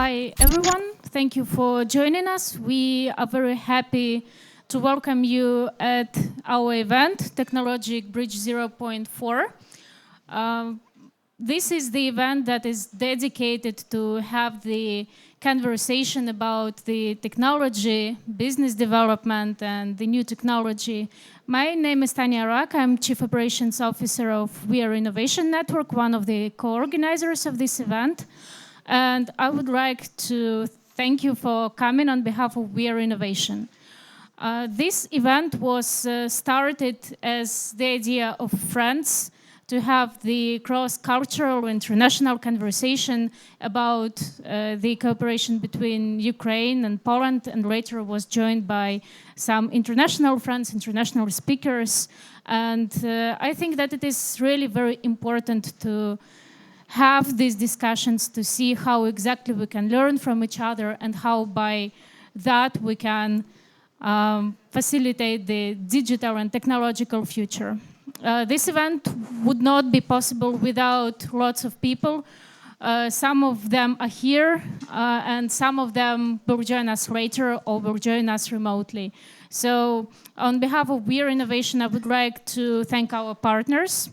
Hi, everyone. Thank you for joining us. We are very happy to welcome you at our event, TechnoLogic Bridge 0.4. This is the event that is dedicated to have the conversation about the technology, business development, and the new technology. My name is Tanya Rak. I'm Chief Operations Officer of We Are Innovation Network, one of the co-organizers of this event. And I would like to thank you for coming on behalf of We Are Innovation. This event was started as the idea of friends to have the cross-cultural international conversation about the cooperation between Ukraine and Poland, and later was joined by some international friends, international speakers. And I think that it is really very important to have these discussions to see how exactly we can learn from each other and how by that we can facilitate the digital and technological future. This event would not be possible without lots of people. Some of them are here, and some of them will join us later or will join us remotely. So on behalf of We Are Innovation, I would like to thank our partners,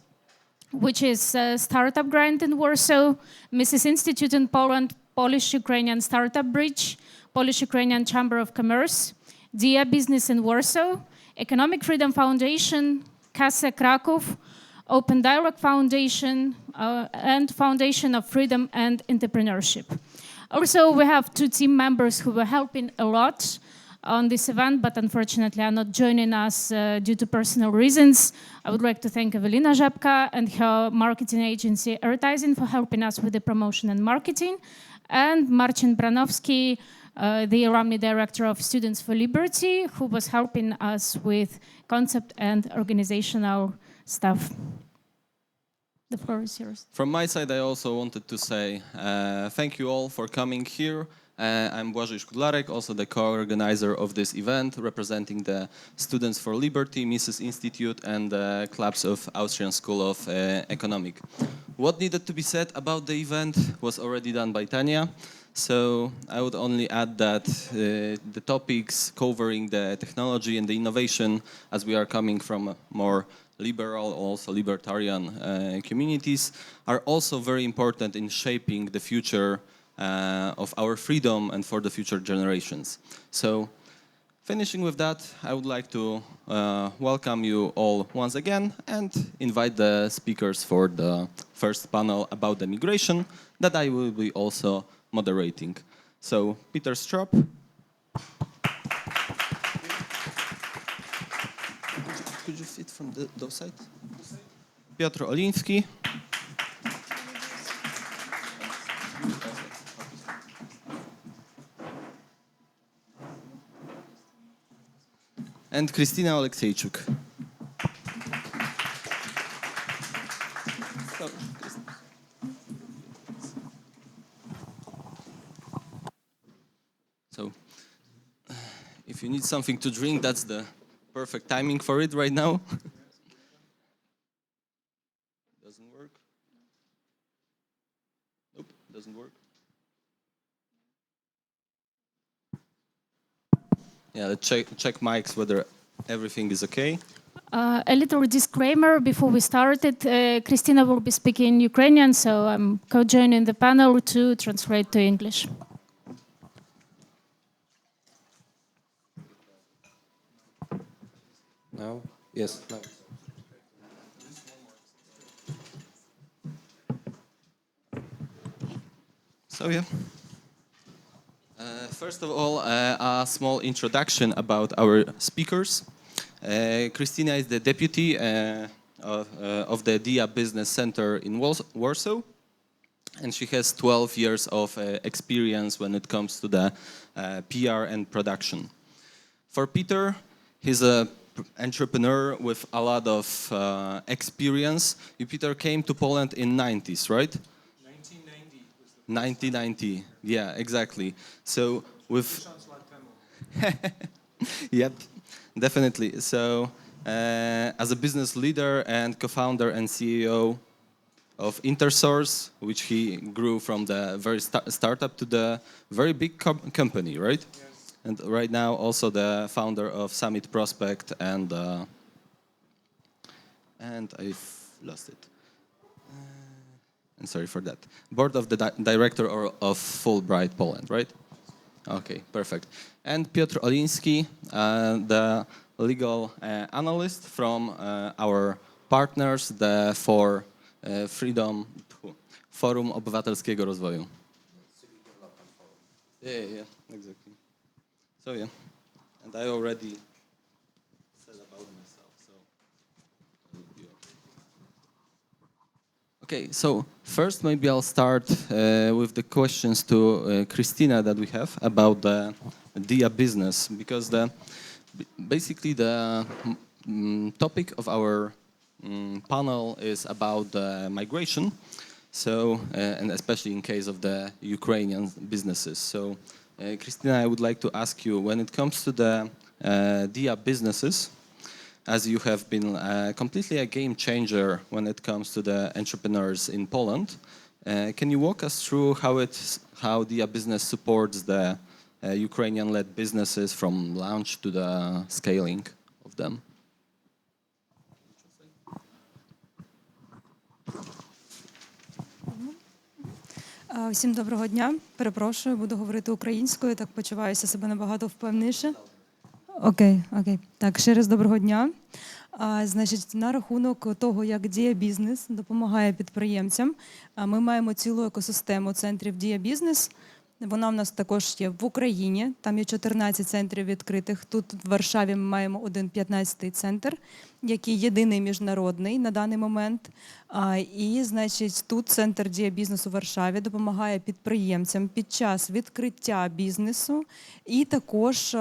which is Startup Grant in Warsaw, Mises Institute in Poland, Polish-Ukrainian Startup Bridge, Polish-Ukrainian Chamber of Commerce, Diia.Business in Warsaw, Economic Freedom Foundation, Kasa Kraków, Open Dialogue Foundation, and Foundation of Freedom and Entrepreneurship. Also, we have two team members who were helping a lot on this event, but unfortunately are not joining us due to personal reasons. I would like to thank Ewelina Żabka and her marketing agency Advertising for helping us with the promotion and marketing, and Marcin Branowski, the alumni director of Students for Liberty, who was helping us with concept and organizational stuff. The floor is yours. From my side, I also wanted to say thank you all for coming here. I'm Błażej Szkudlarek, also the co-organizer of this event, representing the Students for Liberty, Mises Institute, and the clubs of Austrian School of Economic. What needed to be said about the event was already done by Tanya. So I would only add that the topics covering the technology and the innovation, as we are coming from more liberal, also libertarian communities, are also very important in shaping the future of our freedom and for the future generations. So, finishing with that, I would like to welcome you all once again and invite the speakers for the first panel about the migration that I will be also moderating. So, Peter Strupp. Could you sit from those sides? Piotr Oliński. And Krystyna Oleksiejczuk. So, if you need something to drink, that's the perfect timing for it right now. Doesn't work. Nope, doesn't work. Yeah, check mics whether everything is okay. A little disclaimer before we started. Krystyna will be speaking Ukrainian, so I'm co-joining the panel to translate to English. Now? Yes, now. So yeah. First of all, a small introduction about our speakers. Krystyna is the deputy of the Diia.Business Center in Warsaw, and she has 12 years of experience when it comes to the PR and production. For Peter, he's an entrepreneur with a lot of experience. Peter came to Poland in 90s, right? 1990, yeah, exactly. So with sounds like demo. Yep, definitely. So as a business leader and co-founder and CEO of Intersource, which he grew from the very startup to the very big company, right? Yes. And right now also the founder of Summit Prospect and I've lost it. And sorry for that. Board of the director of Fulbright Poland, right? Okay, perfect. And Piotr Oliński, the legal analyst from our partners, the Forum Obywatelskiego Rozwoju. Yeah, exactly. So yeah, and I already said about myself. So. Okay, so first maybe I'll start with the questions to Christina that we have about the Diia.Business, because basically the topic of our panel is about migration, so and especially in case of the Ukrainian businesses. So Christina, I would like to ask you, when it comes to the Diia.Businesses, as you have been completely a game changer when it comes to the entrepreneurs in Poland, can you walk us through how Diia.Business supports the Ukrainian-led businesses from launch to the scaling of them? Всім доброго дня. Перепрошую, буду говорити українською, так почуваюся себе набагато впевненіше. Окей. Так, ще раз доброго дня. Значить, на рахунок того, як Diia.Business допомагає підприємцям, ми маємо цілу екосистему центрів Diia.Business. Вона в нас також є в Україні, там є 14 центрів відкритих. Тут в Варшаві ми маємо один 15-й центр, який єдиний міжнародний на даний момент. І, значить, тут центр Diia.Business у Варшаві допомагає підприємцям під час відкриття бізнесу і також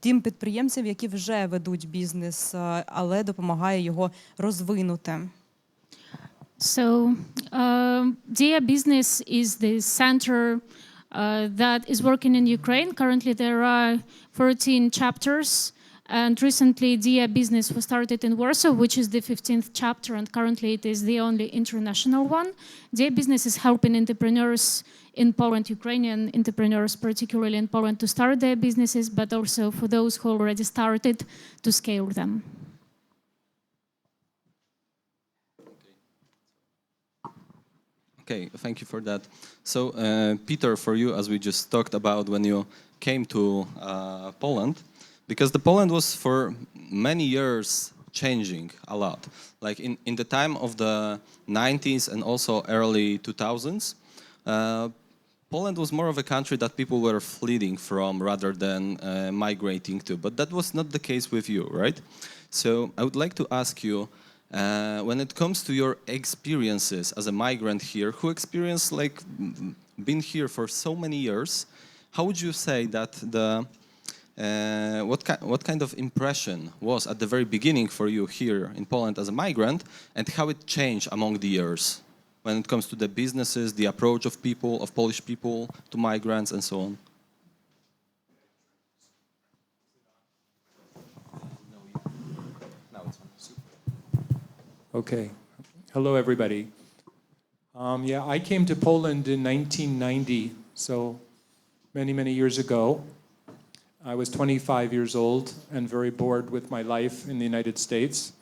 тим підприємцям, які вже ведуть бізнес, але допомагає його розвинути. So, Diia.Business is the center that is working in Ukraine. Currently, there are 14 chapters, and recently Diia.Business was started in Warsaw, which is the 15th chapter, and currently it is the only international one. Diia.Business is helping entrepreneurs in Poland, Ukrainian entrepreneurs, particularly in Poland, to start their businesses, but also for those who already started to scale them. Okay, thank you for that. So, Peter, for you, as we just talked about when you came to Poland, because the Poland was for many years changing a lot. Like in the time of the 90s and also early 2000s, Poland was more of a country that people were fleeing from rather than migrating to. But that was not the case with you, right? So I would like to ask you, when it comes to your experiences as a migrant here, who experienced like been here for so many years, how would you say that what kind of impression was at the very beginning for you here in Poland as a migrant, and how it changed among the years when it comes to the businesses, the approach of people, of Polish people to migrants and so on? Okay. Hello, everybody. I came to Poland in 1990, so many years ago. I was 25 years old and very bored with my life in the United States.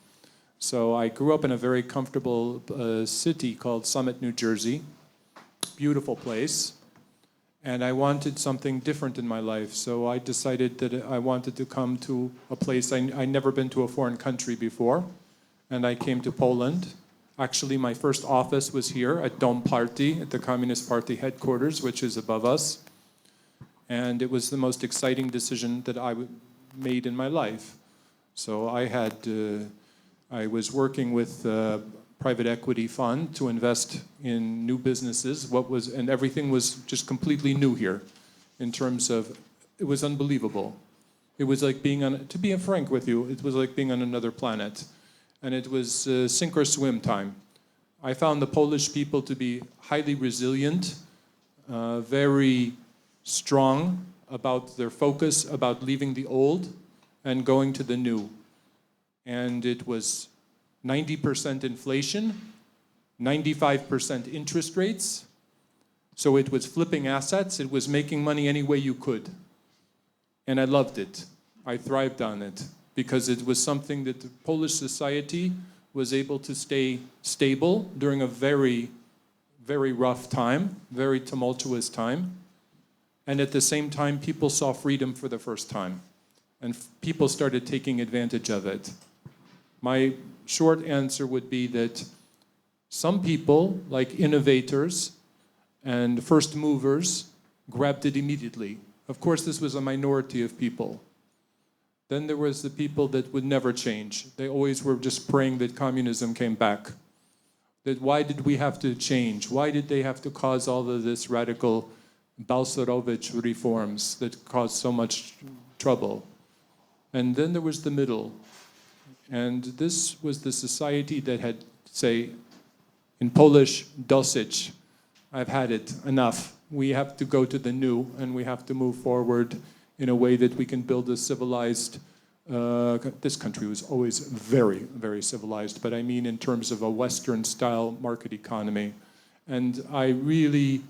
So I grew up in a very comfortable city called Summit, New Jersey. Beautiful place. And I wanted something different in my life. So I decided that I wanted to come to a place. I'd never been to a foreign country before. And I came to Poland. Actually, my first office was here at Dom Party, at the Communist Party headquarters, which is above us. And it was the most exciting decision that I made in my life. So I was working with a private equity fund to invest in new businesses. And everything was just completely new here in terms of, it was unbelievable. It was like to be frank with you, it was like being on another planet. And it was sink or swim time. I found the Polish people to be highly resilient, very strong about their focus, about leaving the old and going to the new. And it was 90% inflation, 95% interest rates. So it was flipping assets. It was making money any way you could. And I loved it. I thrived on it because it was something that the Polish society was able to stay stable during a very, very rough time, very tumultuous time. And at the same time, people saw freedom for the first time. And people started taking advantage of it. My short answer would be that some people, like innovators and first movers, grabbed it immediately. Of course, this was a minority of people. Then there was the people that would never change. They always were just praying that communism came back. That why did we have to change? Why did they have to cause all of this radical Balcerowicz reforms that caused so much trouble? And then there was the middle. And this was the society that had, say, in Polish, dosyć. I've had it, enough. We have to go to the new, and we have to move forward in a way that we can build a civilized, this country was always very, very civilized, but I mean in terms of a Western-style market economy. And I really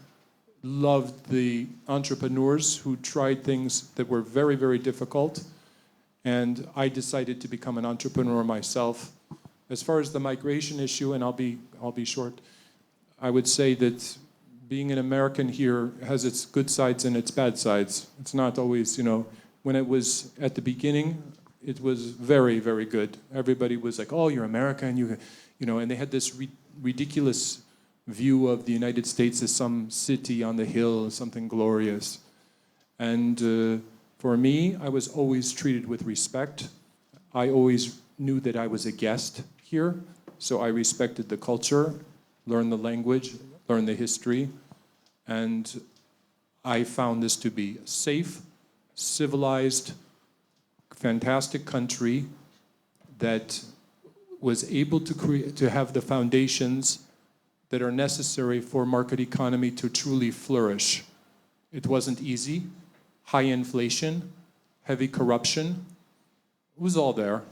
loved the entrepreneurs who tried things that were very, very difficult, and I decided to become an entrepreneur myself. As far as the migration issue, and I'll be short, I would say that being an American here has its good sides and its bad sides. It's not always, when it was at the beginning, it was very, very good. Everybody was like, oh, you're American, and they had this ridiculous view of the United States as some city on the hill, something glorious. And for me, I was always treated with respect. I always knew that I was a guest here, so I respected the culture, learned the language, learned the history, and I found this to be safe, civilized, fantastic country that was able to have the foundations that are necessary for market economy to truly flourish. It wasn't easy. High inflation, heavy corruption, it was all there.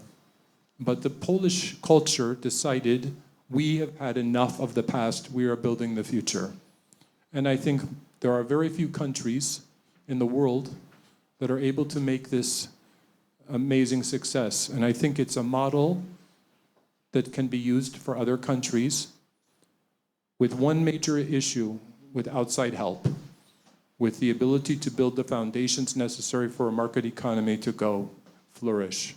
But the Polish culture decided we have had enough of the past, we are building the future. And I think there are very few countries in the world that are able to make this amazing success. And I think it's a model that can be used for other countries with one major issue, with outside help, with the ability to build the foundations necessary for a market economy to go flourish.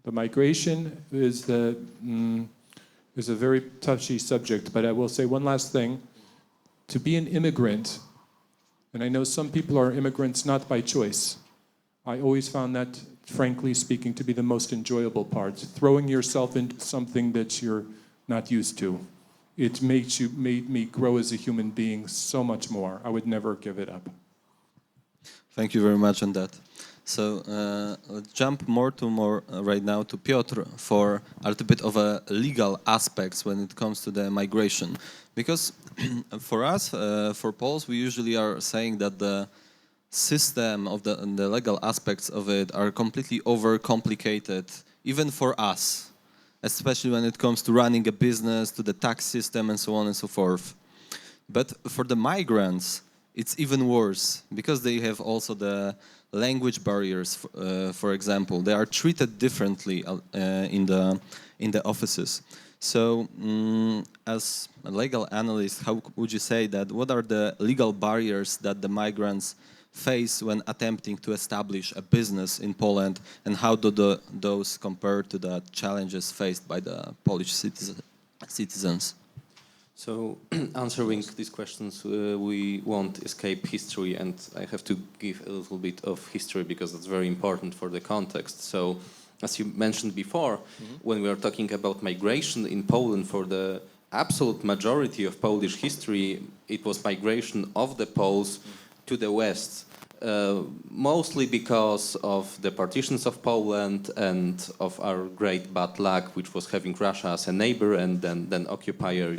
The migration is a very touchy subject, but I will say one last thing. To be an immigrant, and I know some people are immigrants not by choice, I always found that, frankly speaking, to be the most enjoyable part. Throwing yourself into something that you're not used to. It made me grow as a human being so much more. I would never give it up. Thank you very much on that. So let's jump more right now to Piotr for a little bit of a legal aspects when it comes to the migration. Because for us, for Poles, we usually are saying that the system of the legal aspects of it are completely overcomplicated, even for us, especially when it comes to running a business, to the tax system, and so on and so forth. But for the migrants, it's even worse, because they have also the language barriers, for example. They are treated differently in the offices. So, as a legal analyst, how would you say that? What are the legal barriers that the migrants face when attempting to establish a business in Poland, and how do those compare to the challenges faced by the Polish citizens? So, answering these questions, we won't escape history, and I have to give a little bit of history because that's very important for the context. So, as you mentioned before, when we are talking about migration in Poland, for the absolute majority of Polish history, it was migration of the Poles to the West, mostly because of the partitions of Poland and of our great bad luck, which was having Russia as a neighbor and then occupier.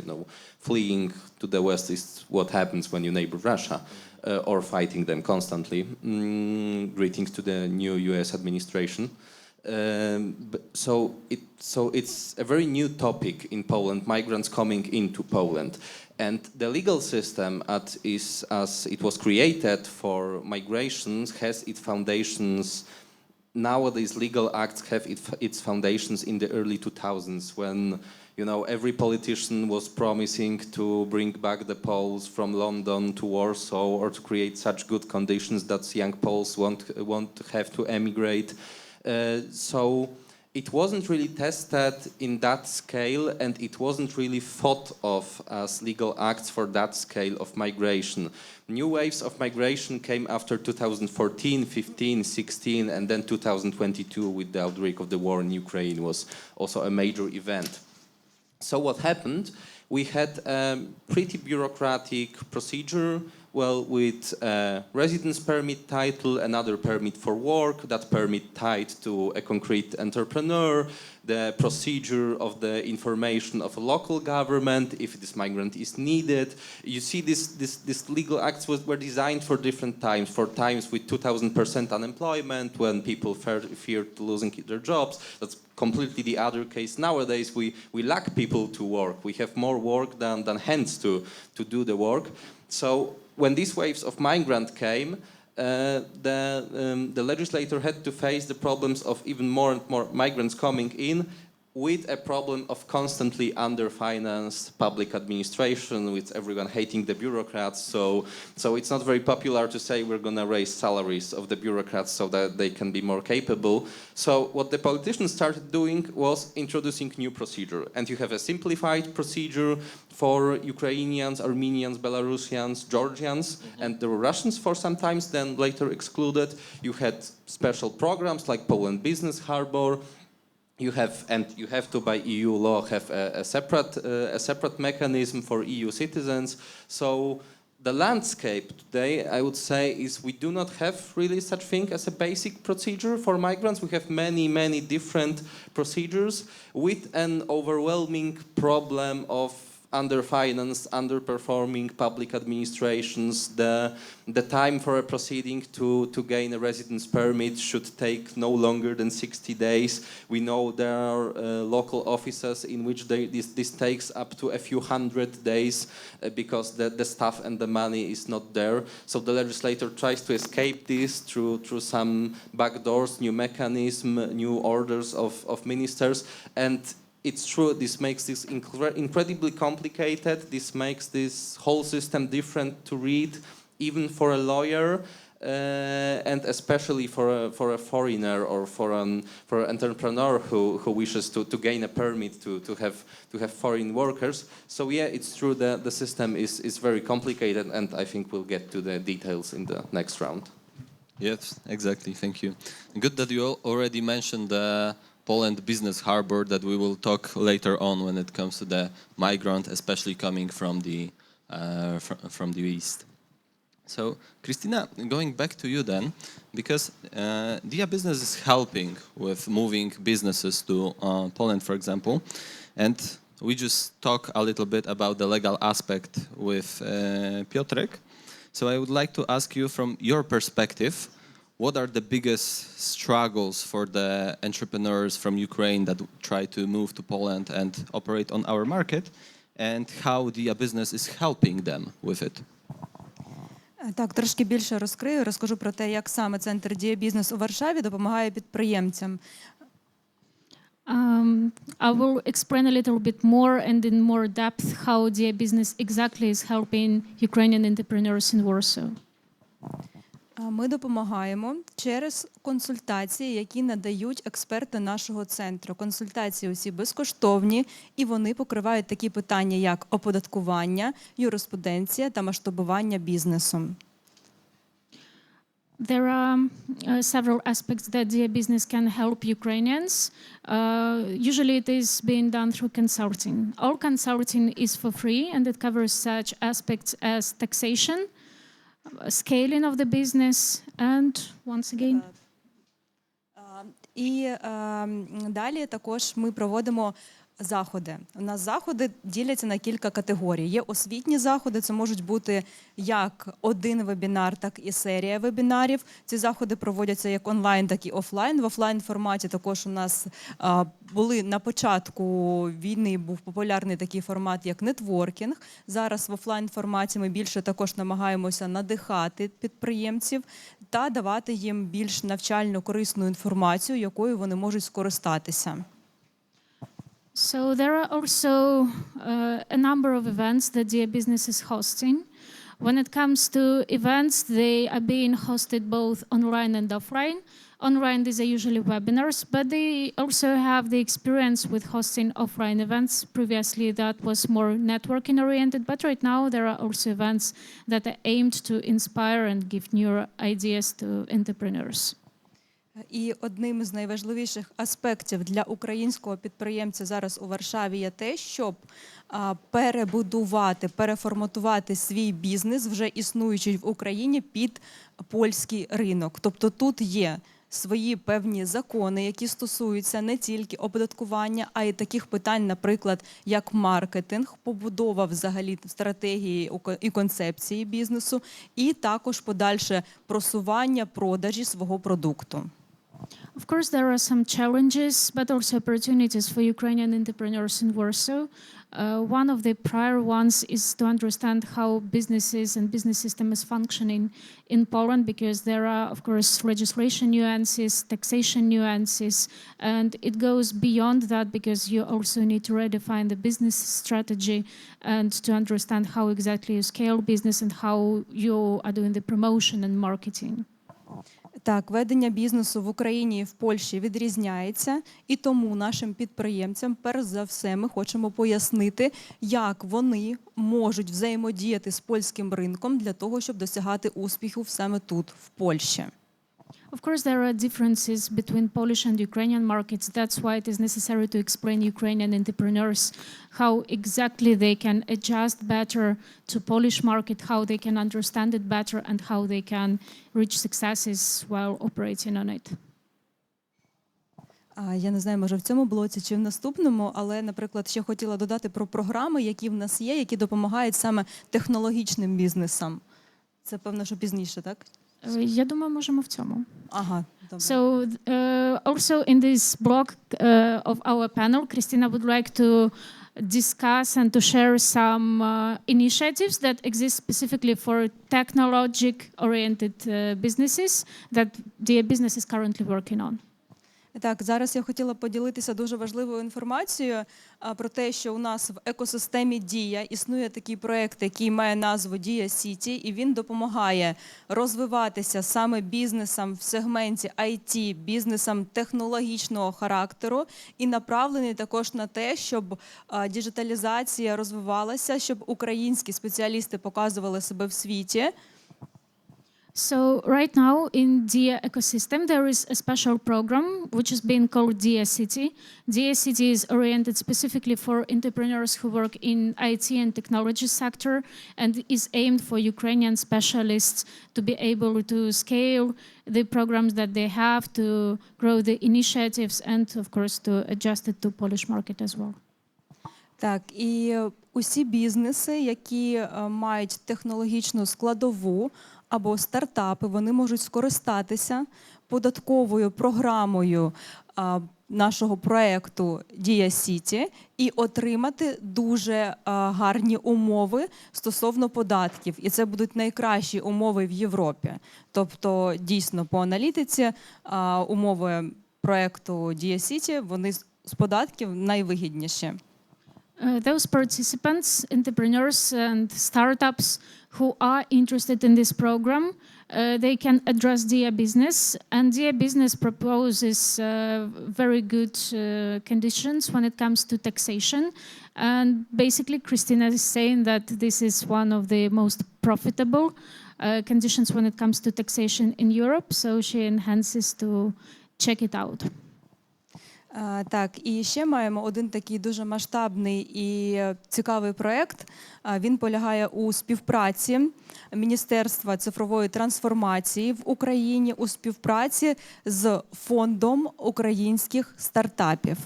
Fleeing to the West is what happens when you neighbor Russia, or fighting them constantly. Greetings to the new US administration. So it's a very new topic in Poland, migrants coming into Poland. And the legal system as it was created for migrations has its foundations. Nowadays, legal acts have its foundations in the early 2000s when, you know, every politician was promising to bring back the Poles from London to Warsaw or to create such good conditions that young Poles won't have to emigrate. So it wasn't really tested in that scale, and it wasn't really thought of as legal acts for that scale of migration. New waves of migration came after 2014, 15, 16, and then 2022 with the outbreak of the war in Ukraine was also a major event. So what happened? We had a pretty bureaucratic procedure, well, with a residence permit title, another permit for work, that permit tied to a concrete entrepreneur, the procedure of the information of a local government, if this migrant is needed. You see, these legal acts were designed for different times, for times with 2,000% unemployment, when people feared losing their jobs. That's completely the other case. Nowadays, we lack people to work. We have more work than hands to do the work. So when these waves of migrant came, the legislator had to face the problems of even more and more migrants coming in, with a problem of constantly under-financed public administration, with everyone hating the bureaucrats. So it's not very popular to say we're going to raise salaries of the bureaucrats so that they can be more capable. So what the politicians started doing was introducing new procedure. And you have a simplified procedure for Ukrainians, Armenians, Belarusians, Georgians, and there were Russians for some time, then later excluded. You had special programs like Poland Business Harbor. You have to, by EU law, have a separate mechanism for EU citizens. So the landscape today, I would say, is we do not have really such thing as a basic procedure for migrants. We have many different procedures with an overwhelming problem of underfinanced, underperforming public administrations. The time for a proceeding to gain a residence permit should take no longer than 60 days. We know there are local offices in which this takes up to a few hundred days because the staff and the money is not there. So the legislator tries to escape this through some backdoors, new mechanism, new orders of ministers. And it's true, this makes this incredibly complicated. This makes this whole system different to read, even for a lawyer, and especially for a foreigner or for an entrepreneur who wishes to gain a permit to have foreign workers. So yeah, it's true that the system is very complicated, and I think we'll get to the details in the next round. Yes, exactly. Thank you. Good that you already mentioned the Poland Business Harbor, that we will talk later on when it comes to the migrant, especially coming from the east. So, Christina, going back to you then, because Diia.Business is helping with moving businesses to Poland, for example, and we just talk a little bit about the legal aspect with Piotrek. So I would like to ask you, from your perspective, what are the biggest struggles for the entrepreneurs from Ukraine that try to move to Poland and operate on our market, and how Diia.Business is helping them with it? Так, трошки більше розкажу про те, як саме центр Diia.Business у Варшаві допомагає підприємцям. I will explain a little bit more and in more depth how Diia.Business exactly is helping Ukrainian entrepreneurs in Warsaw. Ми допомагаємо через консультації, які надають експерти нашого центру. Консультації усі безкоштовні, і вони покривають такі питання, як оподаткування, юриспруденція та масштабування бізнесу. There are several aspects that Diia.Business can help Ukrainians. Usually it is being done through consulting. All consulting is for free, and it covers such aspects as taxation, scaling of the business, and once again. І далі також ми проводимо Заходи. У нас заходи діляться на кілька категорій. Є освітні заходи, це можуть бути як один вебінар, так і серія вебінарів. Ці заходи проводяться як онлайн, так і офлайн. В офлайн форматі також у нас були на початку війни, був популярний такий формат, як нетворкінг. Зараз в офлайн форматі ми більше також намагаємося надихати підприємців та давати їм більш навчально корисну інформацію, якою вони можуть скористатися. So there are also a number of events that Diia.Business is hosting. When it comes to events, they are being hosted both online and offline. Online, these are usually webinars, but they also have the experience with hosting offline events. Previously, that was more networking oriented, but right now there are also events that are aimed to inspire and give new ideas to entrepreneurs. І одним із найважливіших аспектів для українського підприємця зараз у Варшаві є те, щоб перебудувати, переформатувати свій бізнес, вже існуючий в Україні, під польський ринок. Тобто тут є свої певні закони, які стосуються не тільки оподаткування, а й таких питань, наприклад, як маркетинг, побудова взагалі стратегії і концепції бізнесу, і також подальше просування, продажі свого продукту. Of course, there are some challenges, but also opportunities for Ukrainian entrepreneurs in Warsaw. One of the prior ones is to understand how businesses and business system is functioning in Poland, because there are, of course, legislation nuances, taxation nuances, and it goes beyond that because you also need to redefine the business strategy and to understand how exactly you scale business and how you are doing the promotion and marketing. Так, ведення бізнесу в Україні і в Польщі відрізняється, і тому нашим підприємцям, перш за все, ми хочемо пояснити, як вони можуть взаємодіяти з польським ринком для того, щоб досягати успіху саме тут, в Польщі. Of course, there are differences between Polish and Ukrainian markets. That's why it is necessary to explain Ukrainian entrepreneurs how exactly they can adjust better to Polish market, how they can understand it better, and how they can reach successes while operating on it. Я не знаю, може в цьому блоці чи в наступному, але, наприклад, ще хотіла додати про програми, які в нас є, які допомагають саме технологічним бізнесам. Це, певно, що пізніше, так? Я думаю, можемо в цьому. Ага, добре. So also in this block of our panel, Christina would like to discuss and to share some initiatives that exist specifically for technologic-oriented businesses that Diia.Business is currently working on. Так, зараз я хотіла поділитися дуже важливою інформацією про те, що у нас в екосистемі Дія існує такий проєкт, який має назву Diia City, і він допомагає розвиватися саме бізнесам в сегменті IT, бізнесам технологічного характеру, і направлений також на те, щоб діджиталізація розвивалася, щоб українські спеціалісти показували себе в світі. So right now in Diia ecosystem there is a special program which is being called Diia City. Diia City is oriented specifically for entrepreneurs who work in IT and technology sector and is aimed for Ukrainian specialists to be able to scale the programs that they have, to grow the initiatives and of course to adjust it to Polish market as well. Так, і усі бізнеси, які мають технологічну складову, або стартапи, вони можуть скористатися податковою програмою нашого проєкту Diia City і отримати дуже гарні умови стосовно податків. І це будуть найкращі умови в Європі. Тобто, дійсно, по аналітиці умови проєкту Diia City, вони з податків найвигідніші. Those participants, entrepreneurs and startups who are interested in this program, they can address Diia.Business, and Diia.Business proposes very good conditions when it comes to taxation. And basically, Christina is saying that this is one of the most profitable conditions when it comes to taxation in Europe, so she enhances to check it out. Так, і ще маємо один такий дуже масштабний і цікавий проєкт. Він полягає у співпраці Міністерства цифрової трансформації в Україні у співпраці з Фондом українських стартапів.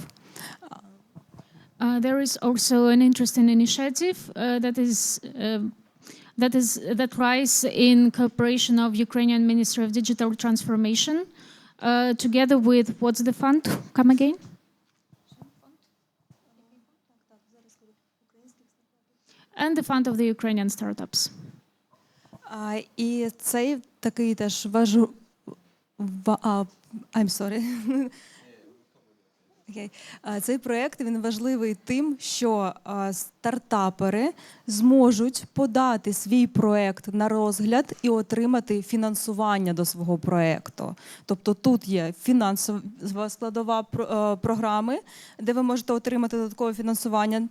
There is also an interesting initiative that rise in cooperation of Ukrainian Ministry of Digital Transformation, together with what's the fund? Come again? And the fund of the Ukrainian startups. І цей такий теж I'm sorry. Okay. Цей проєкт він важливий тим, що стартапери зможуть подати свій проєкт на розгляд і отримати фінансування до свого проєкту. Тобто тут є фінансова складова програми, де ви можете отримати додаткове фінансування.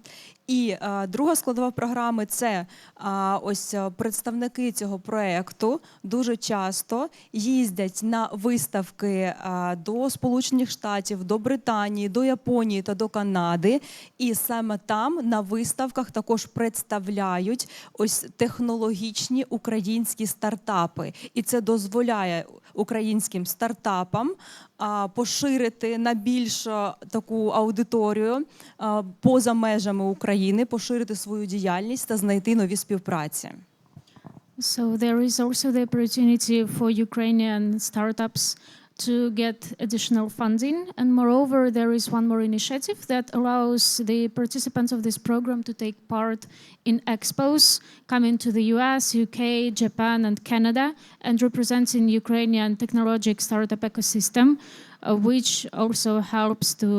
І друга складова програми – це ось представники цього проєкту дуже часто їздять на виставки до Сполучених Штатів, до Британії, до Японії та до Канади. І саме там на виставках також представляють ось технологічні українські стартапи. І це дозволяє українським стартапам поширити на більш таку аудиторію поза межами України, поширити свою діяльність та знайти нові співпраці. So there is also the opportunity for Ukrainian startups to get additional funding, and moreover there is one more initiative that allows the participants of this program to take part in expos coming to the US, UK, Japan and Canada and representing Ukrainian technologic startup ecosystem, which also helps to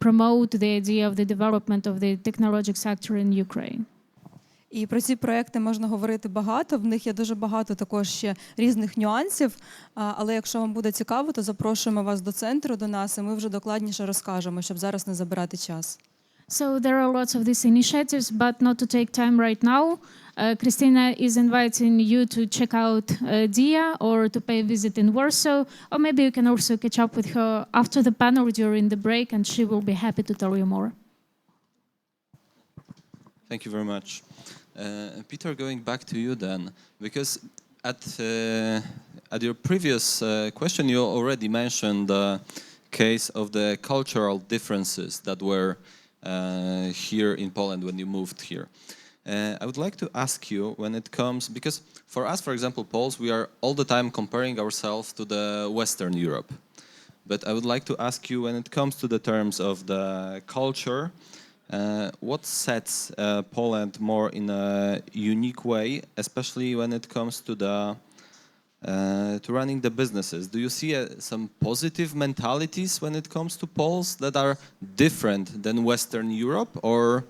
promote the idea of the development of the technologic sector in Ukraine. І про ці проекти можна говорити багато, в них є дуже багато також ще різних нюансів, але якщо вам буде цікаво, то запрошуємо вас до центру, до нас, і ми вже докладніше розкажемо, щоб зараз не забирати час. So there are lots of these initiatives, but not to take time right now. Christina is inviting you to check out Diia or to pay a visit in Warsaw, or maybe you can also catch up with her after the panel during the break, and she will be happy to tell you more. Thank you very much. Peter, going back to you then, because at your previous question, you already mentioned the case of the cultural differences that were here in Poland when you moved here. I would like to ask you when it comes, because for us, for example, Poles, we are all the time comparing ourselves to the Western Europe. But I would like to ask you when it comes to the terms of the culture, what sets Poland more in a unique way, especially when it comes to running the businesses? Do you see some positive mentalities when it comes to Poles that are different than Western Europe, or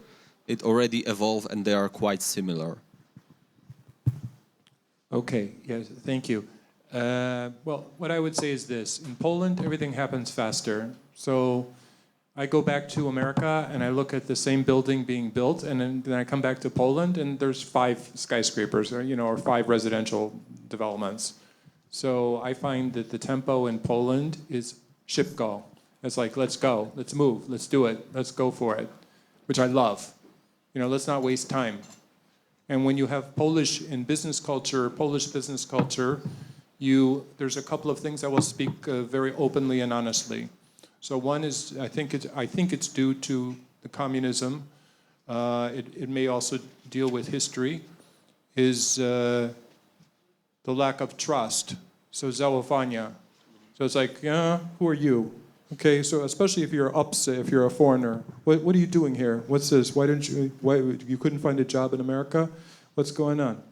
it already evolved and they are quite similar? Okay, yes, thank you. Well, what I would say is this. In Poland, everything happens faster. So I go back to America and I look at the same building being built, and then I come back to Poland and there's 5 skyscrapers, or 5 residential developments. So I find that the tempo in Poland is ship go. It's like, let's go, let's move, let's do it, let's go for it, which I love. Let's not waste time. And when you have Polish business culture, there's a couple of things I will speak very openly and honestly. So one is, I think it's due to the communism. It may also deal with history. Is the lack of trust. So zaufania. So it's like, who are you? Okay, so especially if you're upset, if you're a foreigner, what are you doing here? What's this? Why you couldn't find a job in America? What's going on?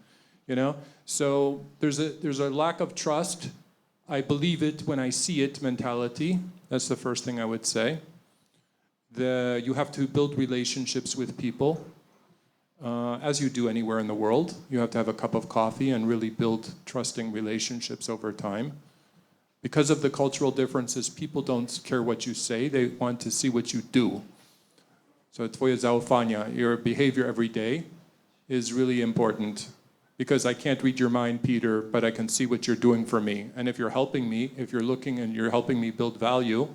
So there's a lack of trust. I believe it when I see it mentality. That's the first thing I would say. You have to build relationships with people, as you do anywhere in the world. You have to have a cup of coffee and really build trusting relationships over time. Because of the cultural differences, people don't care what you say. They want to see what you do. So twoje zaufania, your behavior every day, is really important. Because I can't read your mind, Peter, but I can see what you're doing for me. And if you're helping me, if you're looking and you're helping me build value,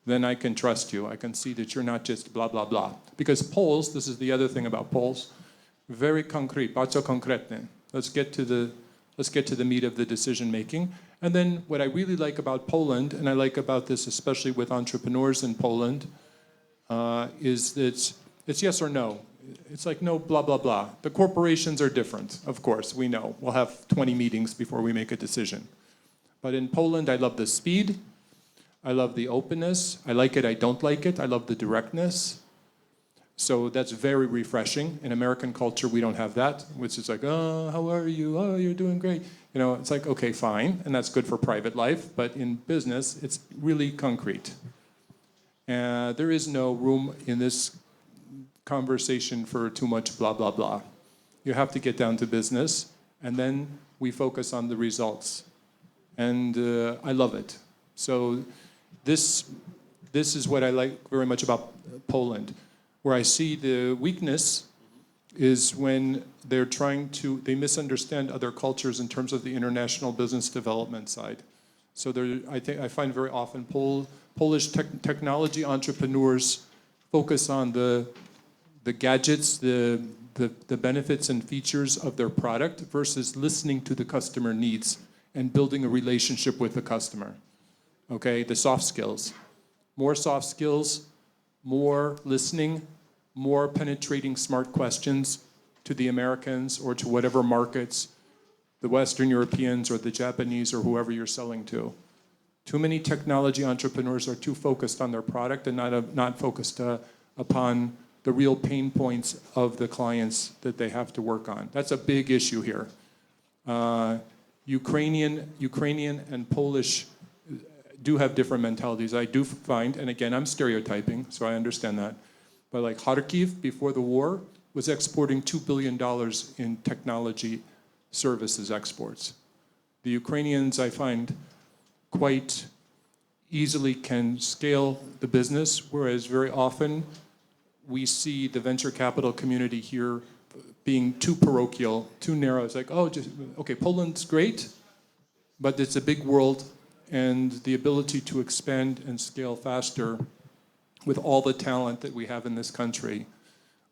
then I can trust you. I can see that you're not just blah, blah, blah. Because Poles, this is the other thing about Poles, very concrete, bardzo konkretne. Let's get to the meat of the decision making. And then what I really like about Poland, and I like about this especially with entrepreneurs in Poland, is that it's yes or no. It's like no blah, blah, blah. The corporations are different, of course, we know. We'll have 20 meetings before we make a decision. But in Poland, I love the speed. I love the openness. I like it, I don't like it. I love the directness. So that's very refreshing. In American culture, we don't have that, which is like, oh, how are you? Oh, you're doing great. You know, it's like, okay, fine. And that's good for private life. But in business, it's really concrete. There is no room in this conversation for too much blah, blah, blah. You have to get down to business. And then we focus on the results. And I love it. So this is what I like very much about Poland. Where I see the weakness is when they misunderstand other cultures in terms of the international business development side. So I find very often Polish technology entrepreneurs focus on the gadgets, the benefits and features of their product versus listening to the customer needs and building a relationship with the customer. Okay, the soft skills. More soft skills, more listening, more penetrating smart questions to the Americans or to whatever markets, the Western Europeans or the Japanese or whoever you're selling to. Too many technology entrepreneurs are too focused on their product and not focused upon the real pain points of the clients that they have to work on. That's a big issue here. Ukrainian and Polish do have different mentalities. I do find, and again, I'm stereotyping, so I understand that, but like Kharkiv before the war was exporting $2 billion in technology services exports. The Ukrainians, I find, quite easily can scale the business, whereas very often we see the venture capital community here being too parochial, too narrow. It's like, oh, okay, Poland's great, but it's a big world, and the ability to expand and scale faster with all the talent that we have in this country,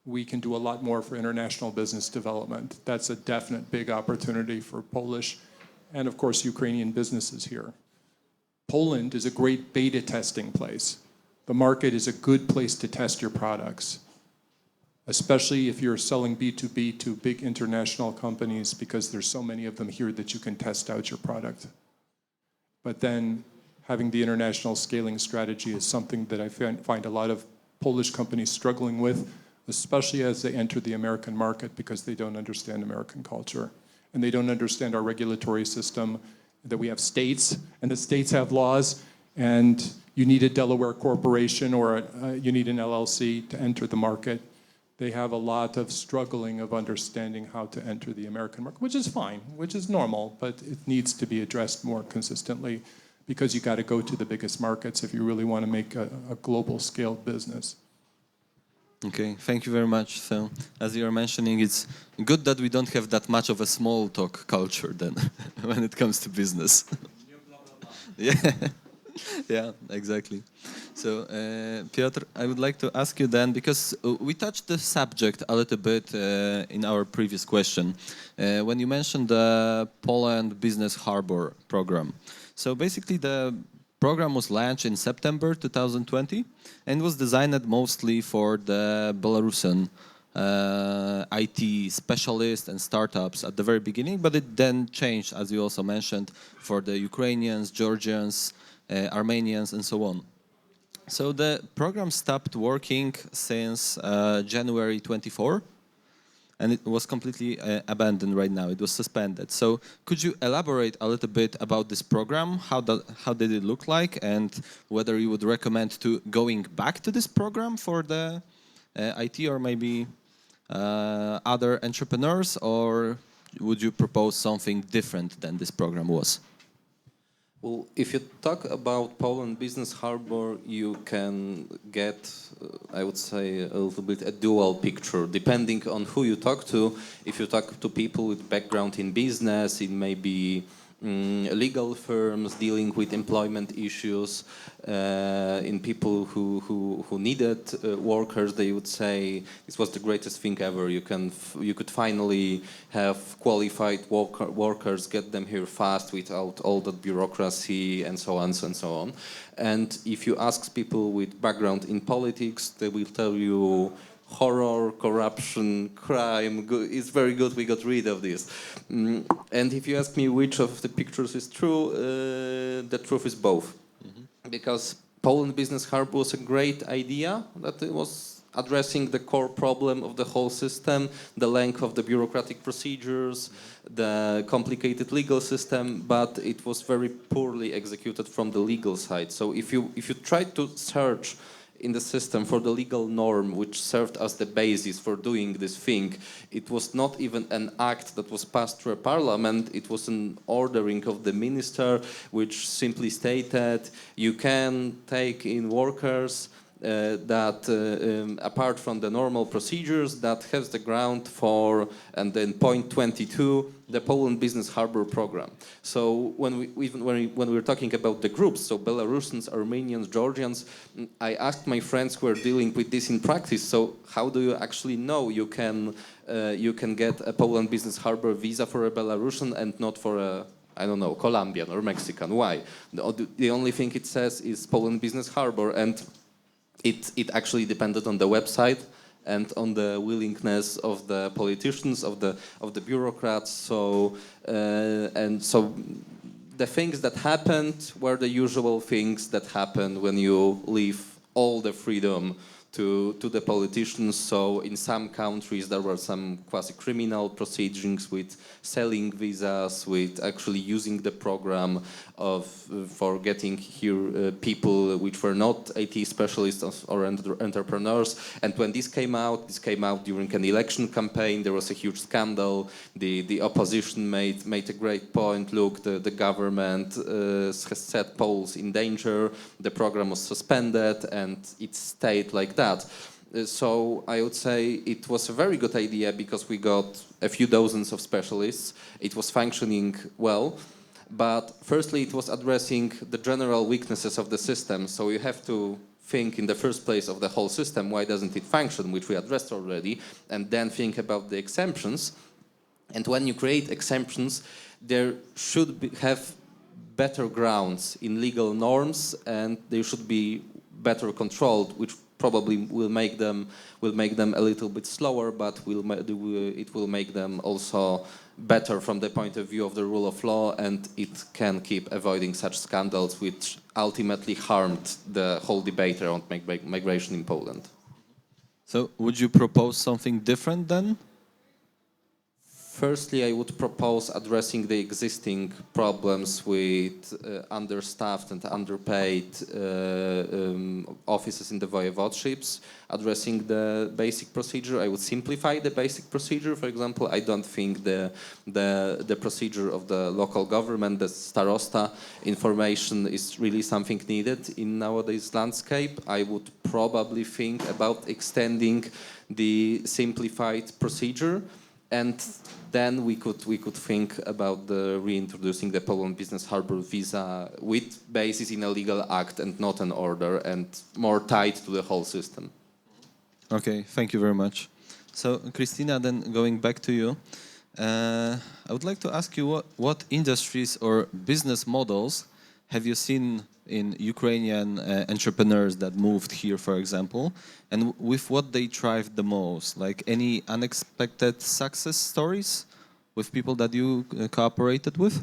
we can do a lot more for international business development. That's a definite big opportunity for Polish and, of course, Ukrainian businesses here. Poland is a great beta testing place. The market is a good place to test your products, especially if you're selling B2B to big international companies, because there's so many of them here that you can test out your product. But then having the international scaling strategy is something that I find a lot of Polish companies struggling with, especially as they enter the American market, because they don't understand American culture. And they don't understand our regulatory system, that we have states, and the states have laws, and you need a Delaware corporation or you need an LLC to enter the market. They have a lot of struggling of understanding how to enter the American market, which is fine, which is normal, but it needs to be addressed more consistently, because you got to go to the biggest markets if you really want to make a global scale business. Okay, thank you very much. So, as you were mentioning, it's good that we don't have that much of a small talk culture then when it comes to business. Yeah, yeah, exactly. So, Piotr, I would like to ask you then, because we touched the subject a little bit in our previous question, when you mentioned the Poland Business Harbor program. So basically the program was launched in September 2020 and was designed mostly for the Belarusian IT specialists and startups at the very beginning, but it then changed, as you also mentioned, for the Ukrainians, Georgians, Armenians, and so on. So the program stopped working since January 24, and it was completely abandoned right now. It was suspended. So could you elaborate a little bit about this program? How did it look like, and whether you would recommend to going back to this program for the IT or maybe other entrepreneurs, or would you propose something different than this program was? Well, if you talk about Poland Business Harbor, you can get, I would say, a little bit a dual picture, depending on who you talk to. If you talk to people with background in business, in maybe legal firms dealing with employment issues, in people who needed workers. They would say this was the greatest thing ever. You could finally have qualified workers, get them here fast without all that bureaucracy and so on and so on. And if you ask people with background in politics, they will tell you horror, corruption, crime. It's very good we got rid of this. And if you ask me which of the pictures is true, the truth is both. Because Poland Business Hub was a great idea, that it was addressing the core problem of the whole system, the length of the bureaucratic procedures, the complicated legal system, but it was very poorly executed from the legal side. So if you try to search in the system for the legal norm which served as the basis for doing this thing, it was not even an act that was passed through a parliament. It was an ordering of the minister which simply stated you can take in workers apart from the normal procedures, that has the ground for, and then point 22, the Poland Business Harbor program. So when we were talking about the groups, so Belarusians, Armenians, Georgians, I asked my friends who are dealing with this in practice, so how do you actually know you can get a Poland Business Harbor visa for a Belarusian and not for a, I don't know, Colombian or Mexican? Why? The only thing it says is Poland Business Harbor, and it actually depended on the website and on the willingness of the politicians, of the bureaucrats. So the things that happened were the usual things that happen when you leave all the freedom to the politicians. So in some countries there were some quasi-criminal proceedings with selling visas, with actually using the program for getting here people which were not IT specialists or entrepreneurs. And when this came out during an election campaign. There was a huge scandal. The opposition made a great point. Look, the government has set Poles in danger. The program was suspended, and it stayed like that. So I would say it was a very good idea because we got a few dozens of specialists. It was functioning well. But firstly, it was addressing the general weaknesses of the system. So you have to think in the first place of the whole system, why doesn't it function, which we addressed already, and then think about the exemptions. And when you create exemptions, there should have better grounds in legal norms, and they should be better controlled, which probably will make them a little bit slower, but it will make them also better from the point of view of the rule of law, and it can keep avoiding such scandals which ultimately harmed the whole debate around migration in Poland. So would you propose something different then? Firstly, I would propose addressing the existing problems with understaffed and underpaid offices in the voivodeships, addressing the basic procedure. I would simplify the basic procedure. For example, I don't think the procedure of the local government, the starosta information, is really something needed in nowadays landscape. I would probably think about extending the simplified procedure. And then we could think about reintroducing the Poland Business Harbor visa with basis in a legal act and not an order, and more tied to the whole system. Okay, thank you very much. So, Christina, then going back to you, I would like to ask you what industries or business models have you seen in Ukrainian entrepreneurs that moved here, for example, and with what they thrived the most? Like any unexpected success stories with people that you cooperated with?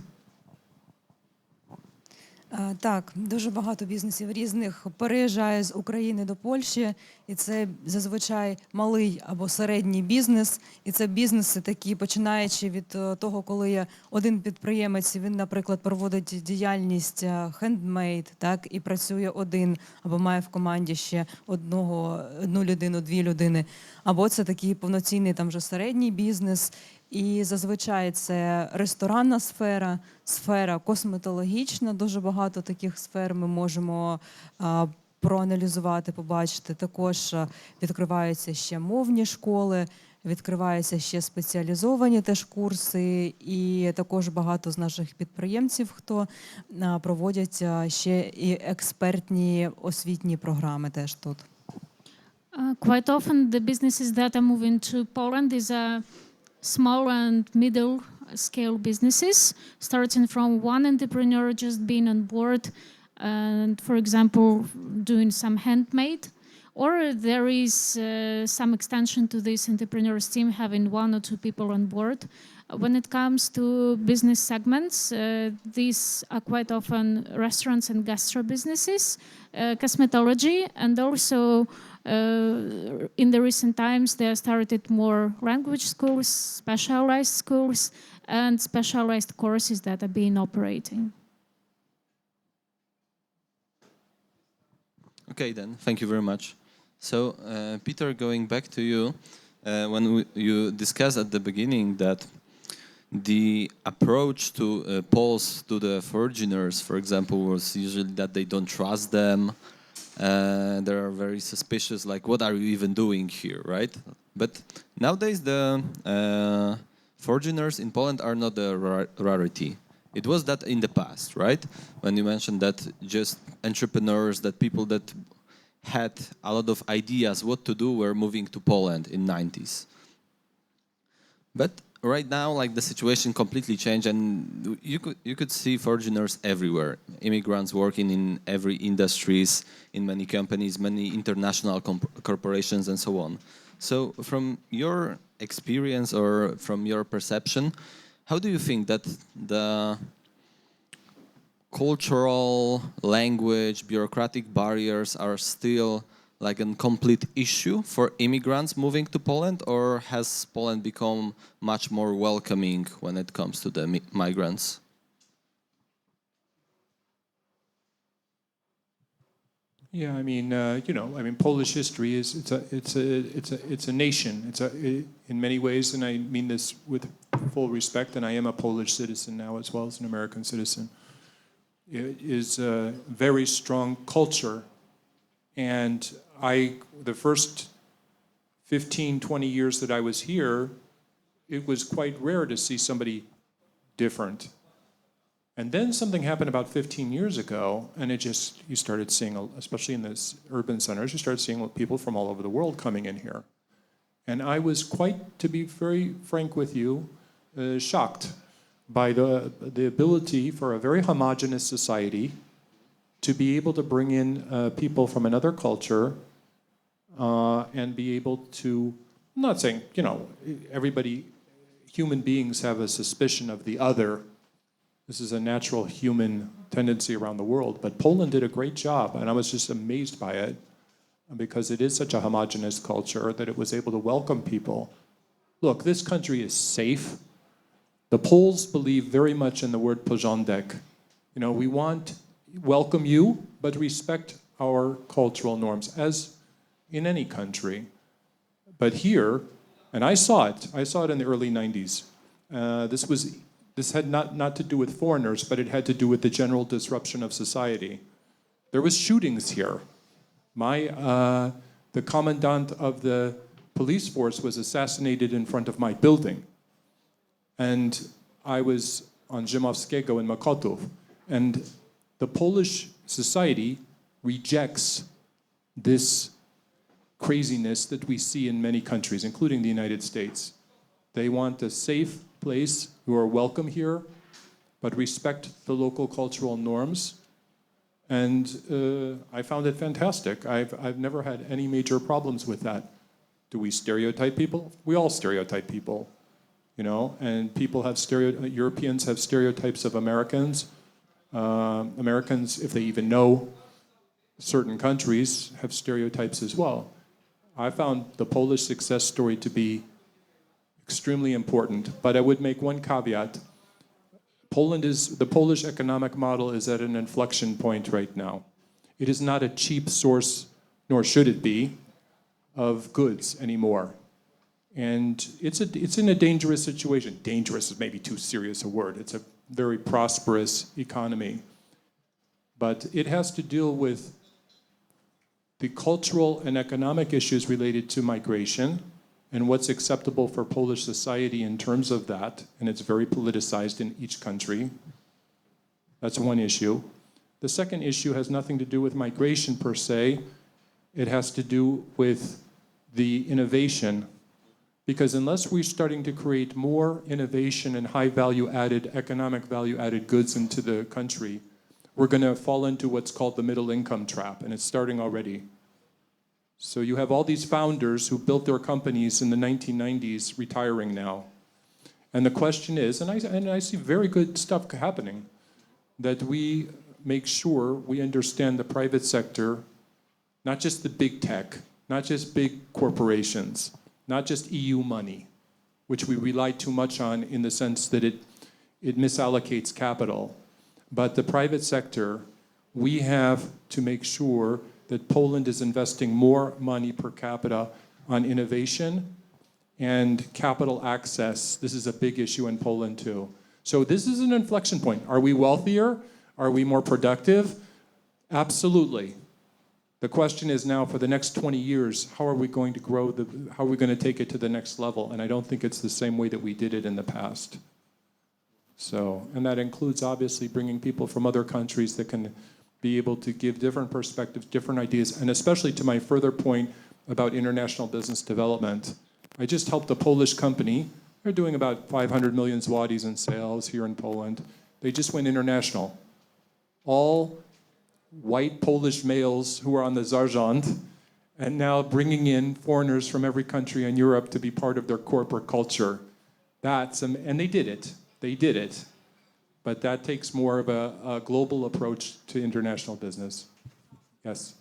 Так, дуже багато бізнесів різних переїжджає з України до Польщі, і це зазвичай малий або середній бізнес, і це бізнеси такі, починаючи від того, коли є один підприємець, він, наприклад, проводить діяльність handmade, так, і працює один, або має в команді ще одну людину, дві людини, або це такий повноцінний там вже середній бізнес. І зазвичай це ресторанна сфера, сфера косметологічна, дуже багато таких сфер ми можемо проаналізувати, побачити. Також відкриваються ще мовні школи, відкриваються ще спеціалізовані теж курси, і також багато з наших підприємців, хто проводять ще і експертні освітні програми теж тут. Quite often the businesses that are moving to Poland is small and middle scale businesses, starting from one entrepreneur just being on board and, for example, doing some handmade. Or there is some extension to this entrepreneurs team, having one or two people on board. When it comes to business segments, these are quite often restaurants and gastro businesses, cosmetology, and also in the recent times there started more language schools, specialized schools, and specialized courses that are being operating. Okay, then, thank you very much. So, Peter, going back to you, when you discussed at the beginning that the approach to Poles to the foreigners, for example, was usually that they don't trust them, they are very suspicious, like, what are you even doing here, right? But nowadays the foreigners in Poland are not a rarity. It was that in the past, right? When you mentioned that just entrepreneurs, that people that had a lot of ideas what to do were moving to Poland in 90s. But right now, like, the situation completely changed, and you could see foreigners everywhere. Immigrants working in every industries, in many companies, many international corporations, and so on. So, from your experience or from your perception, how do you think that the cultural, language, bureaucratic barriers are still like a complete issue for immigrants moving to Poland, or has Poland become much more welcoming when it comes to the migrants? Yeah, I mean, Polish history is it's a nation. In many ways, and I mean this with full respect, and I am a Polish citizen now as well as an American citizen. It is a very strong culture, and the first 15, 20 years that I was here, it was quite rare to see somebody different. And then something happened about 15 years ago, and you started seeing, especially in the urban centers, you started seeing people from all over the world coming in here. And I was quite, to be very frank with you, shocked by the ability for a very homogenous society to be able to bring in people from another culture and be able to, I'm not saying, human beings have a suspicion of the other. This is a natural human tendency around the world, but Poland did a great job, and I was just amazed by it because it is such a homogenous culture that it was able to welcome people. Look, this country is safe. The Poles believe very much in the word porządek. We welcome you, but respect our cultural norms, as in any country. But here, and I saw it in the early 90s. This had not to do with foreigners, but it had to do with the general disruption of society. There was shootings here. The commandant of the police force was assassinated in front of my building. And I was on Rzymowskiego in Mokotów. And the Polish society rejects this craziness that we see in many countries, including the United States. They want a safe place, who are welcome here, but respect the local cultural norms. And I found it fantastic. I've never had any major problems with that. Do we stereotype people? We all stereotype people, and people have Europeans have stereotypes of Americans. Americans, if they even know certain countries, have stereotypes as well. I found the Polish success story to be extremely important, but I would make one caveat. The Polish economic model is at an inflection point right now. It is not a cheap source, nor should it be, of goods anymore. And it's in a dangerous situation. Dangerous is maybe too serious a word. It's a very prosperous economy. But it has to deal with the cultural and economic issues related to migration and what's acceptable for Polish society in terms of that, and it's very politicized in each country. That's one issue. The second issue has nothing to do with migration per se. It has to do with the innovation. Because unless we're starting to create more innovation and high value added, economic value added goods into the country, we're going to fall into what's called the middle income trap, and it's starting already. So you have all these founders who built their companies in the 1990s retiring now. And the question is, and I see very good stuff happening, that we make sure we understand the private sector, not just the big tech, not just big corporations, not just EU money, which we rely too much on in the sense that it misallocates capital. But the private sector, we have to make sure that Poland is investing more money per capita on innovation and capital access. This is a big issue in Poland too. So this is an inflection point. Are we wealthier? Are we more productive? Absolutely. The question is now, for the next 20 years, how are we going to grow, how are we going to take it to the next level? And I don't think it's the same way that we did it in the past. So, and that includes obviously bringing people from other countries that can be able to give different perspectives, different ideas, and especially to my further point about international business development. I just helped a Polish company. They're doing about 500 million zlotys in sales here in Poland. They just went international. All white Polish males who are on the zarząd, and now bringing in foreigners from every country in Europe to be part of their corporate culture. And they did it. They did it. But that takes more of a global approach to international business. Yes?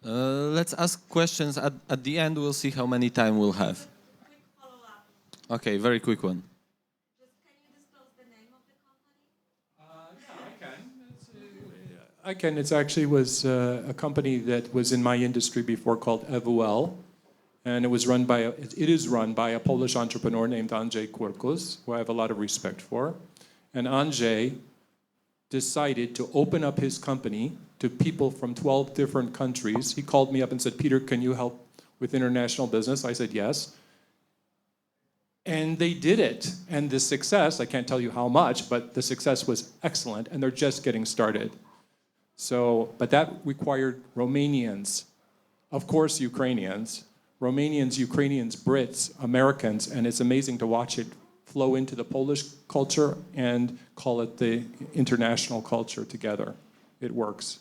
Let's ask questions at the end. We'll see how many time we'll have. Quick follow-up. Okay, very quick one. Can you disclose the name of the company? Yeah, I can. It actually was a company that was in my industry before called EWL. And it is run by a Polish entrepreneur named Andrzej Kurkus, who I have a lot of respect for. And Andrzej decided to open up his company to people from 12 different countries. He called me up and said, Peter, can you help with international business? I said, yes. And they did it. And the success, I can't tell you how much, but the success was excellent. And they're just getting started. So, but that required Romanians, of course, Ukrainians, Ukrainians, Brits, Americans, and it's amazing to watch it flow into the Polish culture and call it the international culture together. It works.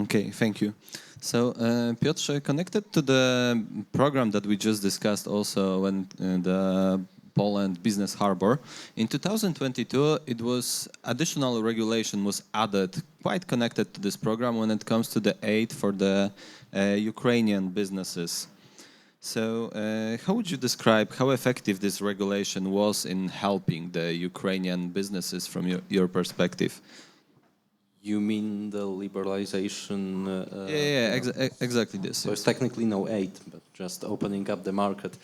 Okay, thank you. So, Piotr, connected to the program that we just discussed also when the Poland Business Harbor, in 2022, it was additional regulation was added, quite connected to this program when it comes to the aid for the Ukrainian businesses. So, how would you describe how effective this regulation was in helping the Ukrainian businesses from your perspective? You mean the liberalization? Exactly this. So it's technically no aid, but just opening up the market.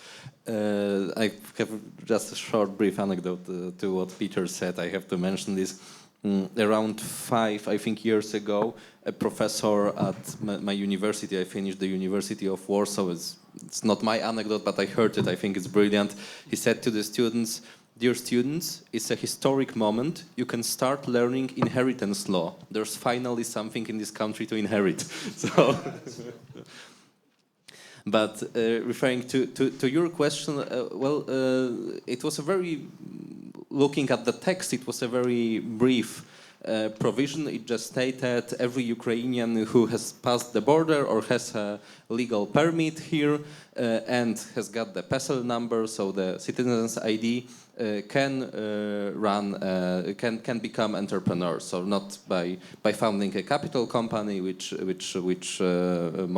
I have just a short, brief anecdote to what Peter said. I have to mention this. Around 5, I think, years ago, a professor at my university, I finished the University of Warsaw. It's not my anecdote, but I heard it. I think it's brilliant. He said to the students, "Dear students, it's a historic moment. You can start learning inheritance law. There's finally something in this country to inherit." So, but referring to your question, it was a very, looking at the text, it was a very brief provision. It just stated every Ukrainian who has passed the border or has a legal permit here and has got the PESEL number, so the citizen's ID, can become entrepreneurs. So not by founding a capital company, which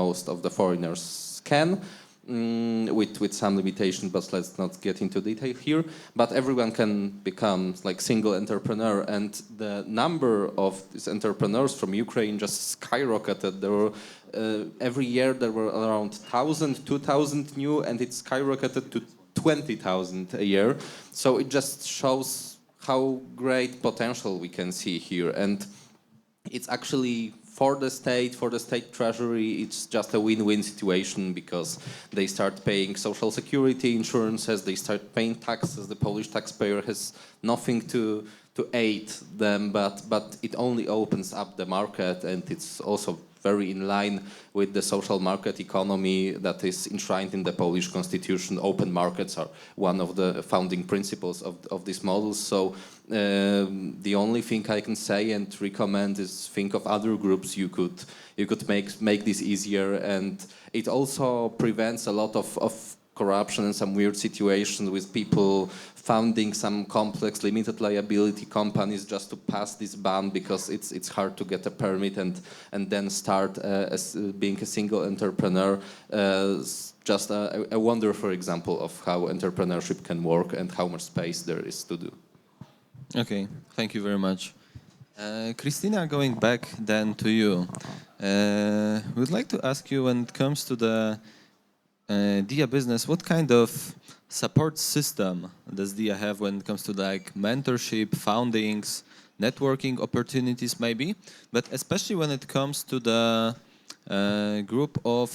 most of the foreigners can, with some limitation, but let's not get into detail here. But everyone can become like single entrepreneur, and the number of these entrepreneurs from Ukraine just skyrocketed. There were every year there were around 1,000, 2,000 new, and it skyrocketed to 20,000 a year. So it just shows how great potential we can see here, and it's actually for the state treasury, it's just a win-win situation because they start paying social security insurances, they start paying taxes. The Polish taxpayer has nothing to aid them, but it only opens up the market, and it's also very in line with the social market economy that is enshrined in the Polish constitution. Open markets are one of the founding principles of this model. So the only thing I can say and recommend is think of other groups you could make this easier, and it also prevents a lot of corruption and some weird situations with people founding some complex limited liability companies just to pass this ban because it's hard to get a permit and then start as being a single entrepreneur. Just a wonderful example of how entrepreneurship can work and how much space there is to do. Okay, thank you very much. Christina, going back then to you, we'd like to ask you, when it comes to the Diia.Business, what kind of support system does Diia have when it comes to like mentorship, foundings, networking opportunities maybe, but especially when it comes to the group of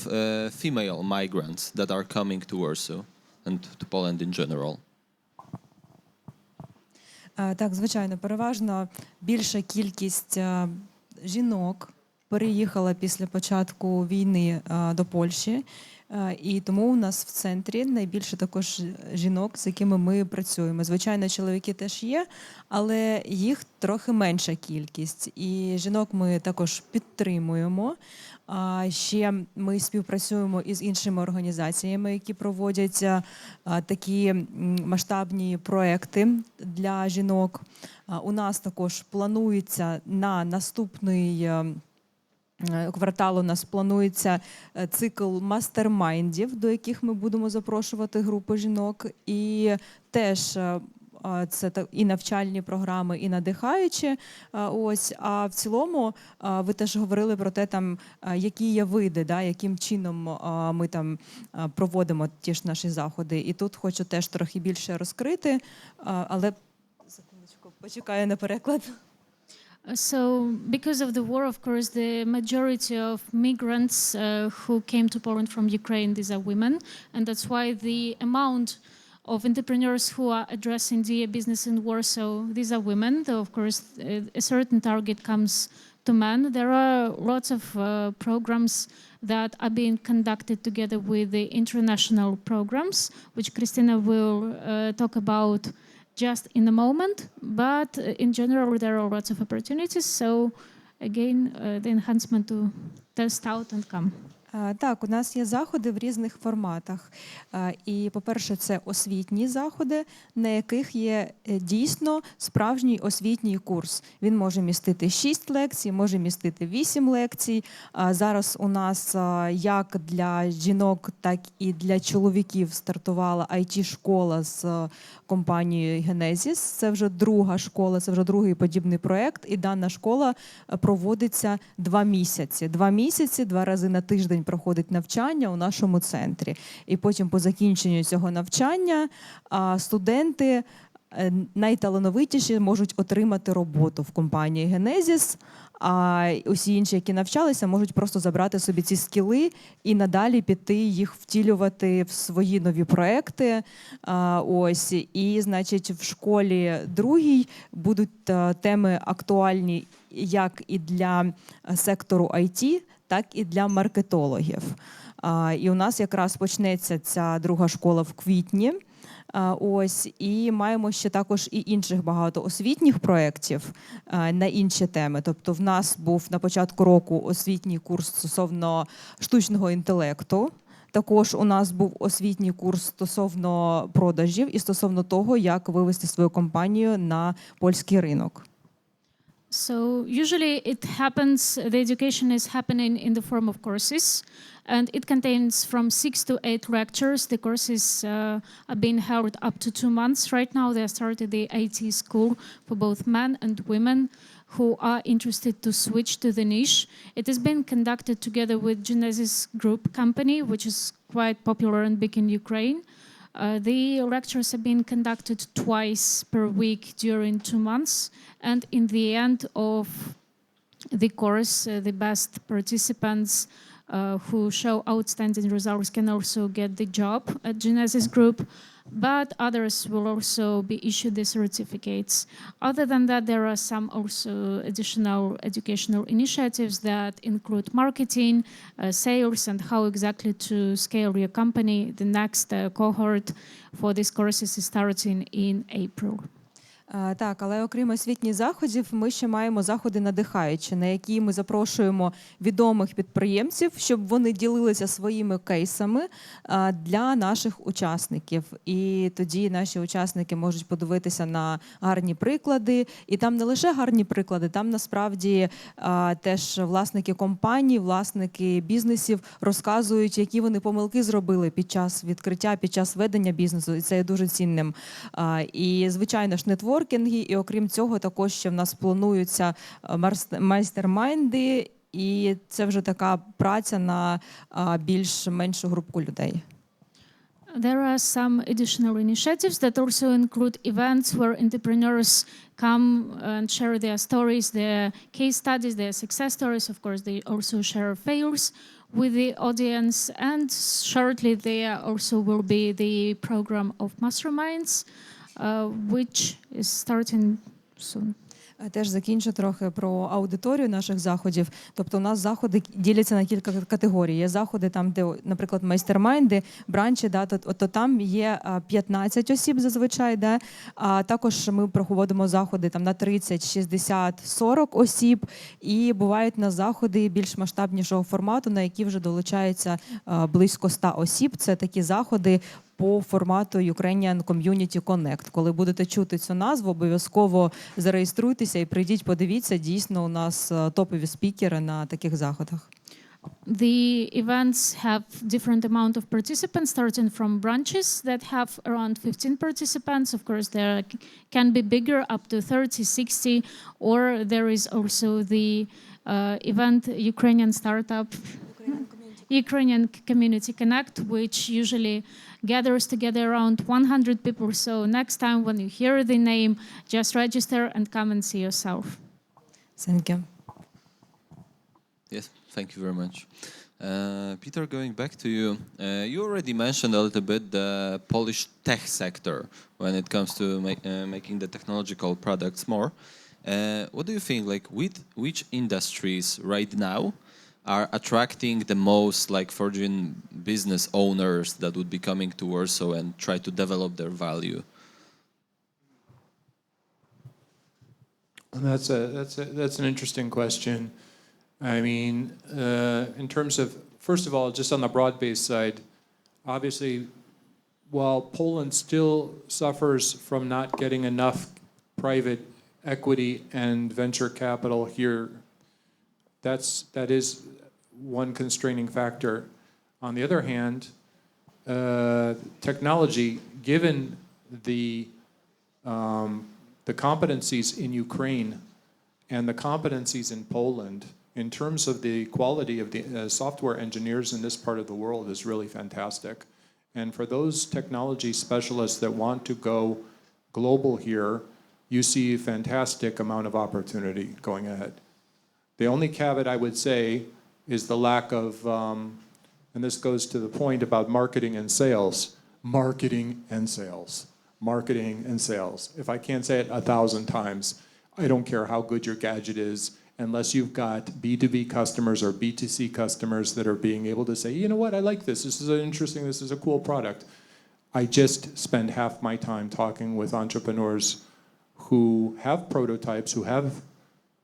female migrants that are coming to Warsaw and to Poland in general? Так, звичайно, переважно більша кількість жінок переїхала після початку війни до Польщі. І тому у нас в центрі найбільше також жінок, з якими ми працюємо. Звичайно, чоловіки теж є, але їх трохи менша кількість. І жінок ми також підтримуємо. Ще ми співпрацюємо із іншими організаціями, які проводять такі масштабні проекти для жінок. У нас також планується на наступний квартал, у нас планується цикл мастермайндів, до яких ми будемо запрошувати групи жінок. І теж це і навчальні програми, і надихаючі. Ось, а в цілому ви теж говорили про те, там, які є види, да, яким чином ми там проводимо ті ж наші заходи. І тут хочу теж трохи більше розкрити, але секундочку, почекаю на переклад. So, because of the war, of course, the majority of migrants who came to Poland from Ukraine, these are women, and that's why the amount of entrepreneurs who are addressing Diia.Business in Warsaw, these are women, though, of course, a certain target comes to men. There are lots of programs that are being conducted together with the international programs, which Christina will talk about just in a moment, but in general there are lots of opportunities, so again the enhancement to test out and come. Так, у нас є заходи в різних форматах. І, по-перше, це освітні заходи, на яких є дійсно справжній освітній курс. Він може містити 6 лекцій, може містити 8 лекцій. Зараз у нас як для жінок, так і для чоловіків стартувала IT-школа з компанією Genesis. Це вже друга школа, це вже другий подібний проєкт. І дана школа проводиться 2 місяці. 2 місяці, 2 рази на тиждень проходить навчання у нашому центрі. І потім по закінченню цього навчання студенти найталановитіші можуть отримати роботу в компанії Genesis, а усі інші, які навчалися, можуть просто забрати собі ці скіли і надалі піти їх втілювати в свої нові проекти. Ось. І, значить, в школі другій будуть теми актуальні як і для сектору IT, так і для маркетологів. І у нас якраз почнеться ця друга школа в квітні. Ось, і маємо ще також і інших багато освітніх проєктів на інші теми. Тобто в нас був на початку року освітній курс стосовно штучного інтелекту. Також у нас був освітній курс стосовно продажів і стосовно того, як вивести свою компанію на польський ринок. So usually it happens, the education is happening in the form of courses, and it contains from 6 to 8 lectures. The courses are being held up to 2 months. Right now they started the IT school for both men and women who are interested to switch to the niche. It has been conducted together with Genesis Group company, which is quite popular and big in Ukraine. The lectures have been conducted twice per week during 2 months, and in the end of the course. The best participants who show outstanding results can also get the job at Genesis Group, but others will also be issued the certificates. Other than that, there are some also additional educational initiatives that include marketing, sales, and how exactly to scale your company. The next cohort for these courses is starting in April. Так, але окрім освітніх заходів, ми ще маємо заходи надихаючі, на які ми запрошуємо відомих підприємців, щоб вони ділилися своїми кейсами для наших учасників. І тоді наші учасники можуть подивитися на гарні приклади. І там не лише гарні приклади, там насправді теж власники компаній, власники бізнесів розказують, які вони помилки зробили під час відкриття, під час ведення бізнесу. І це є дуже цінним. І, звичайно ж, нетворкінги, і окрім цього також ще в нас плануються майстер-майнди, і це вже така праця на більш-меншу групку людей. There are some additional initiatives that also include events where entrepreneurs come and share their stories, their case studies, their success stories. Of course, they also share fails with the audience. And shortly there also will be the program of masterminds, which is starting soon. Теж закінчу трохи про аудиторію наших заходів. Тобто у нас заходи діляться на кілька категорій. Є заходи там, де, наприклад, майстермайнди, бранчі, да, то там є 15 осіб зазвичай. Да, а також ми проводимо заходи там на 30, 60, 40 осіб. І бувають на заходи більш масштабнішого формату, на які вже долучається близько 100 осіб. Це такі заходи по формату Ukrainian Community Connect. Коли будете чути цю назву, обов'язково зареєструйтеся і прийдіть, подивіться. Дійсно, у нас топові спікери на таких заходах. The events have different amount of participants, starting from branches that have around 15 participants. Of course, there can be bigger, up to 30, 60, or there is also the event Ukrainian Startup, Ukrainian Community Connect, which usually gathers together around 100 people. So next time when you hear the name, just register and come and see yourself. Thank you. Yes, thank you very much. Peter, going back to you, you already mentioned a little bit the Polish tech sector when it comes to making the technological products more. What do you think, like, which industries right now are attracting the most, like, foreign business owners that would be coming to Warsaw and try to develop their value? That's an interesting question. I mean, in terms of, first of all, just on the broad-based side, obviously, while Poland still suffers from not getting enough private equity and venture capital here, that is one constraining factor. On the other hand, technology, given the competencies in Ukraine and the competencies in Poland, in terms of the quality of the software engineers in this part of the world, is really fantastic. And for those technology specialists that want to go global here, you see a fantastic amount of opportunity going ahead. The only caveat I would say is the lack of, and this goes to the point about marketing and sales. Marketing and sales. Marketing and sales. If I can't say it 1,000 times, I don't care how good your gadget is, unless you've got B2B customers or B2C customers that are being able to say, you know what, I like this. This is interesting. This is a cool product. I just spend half my time talking with entrepreneurs who have prototypes, who have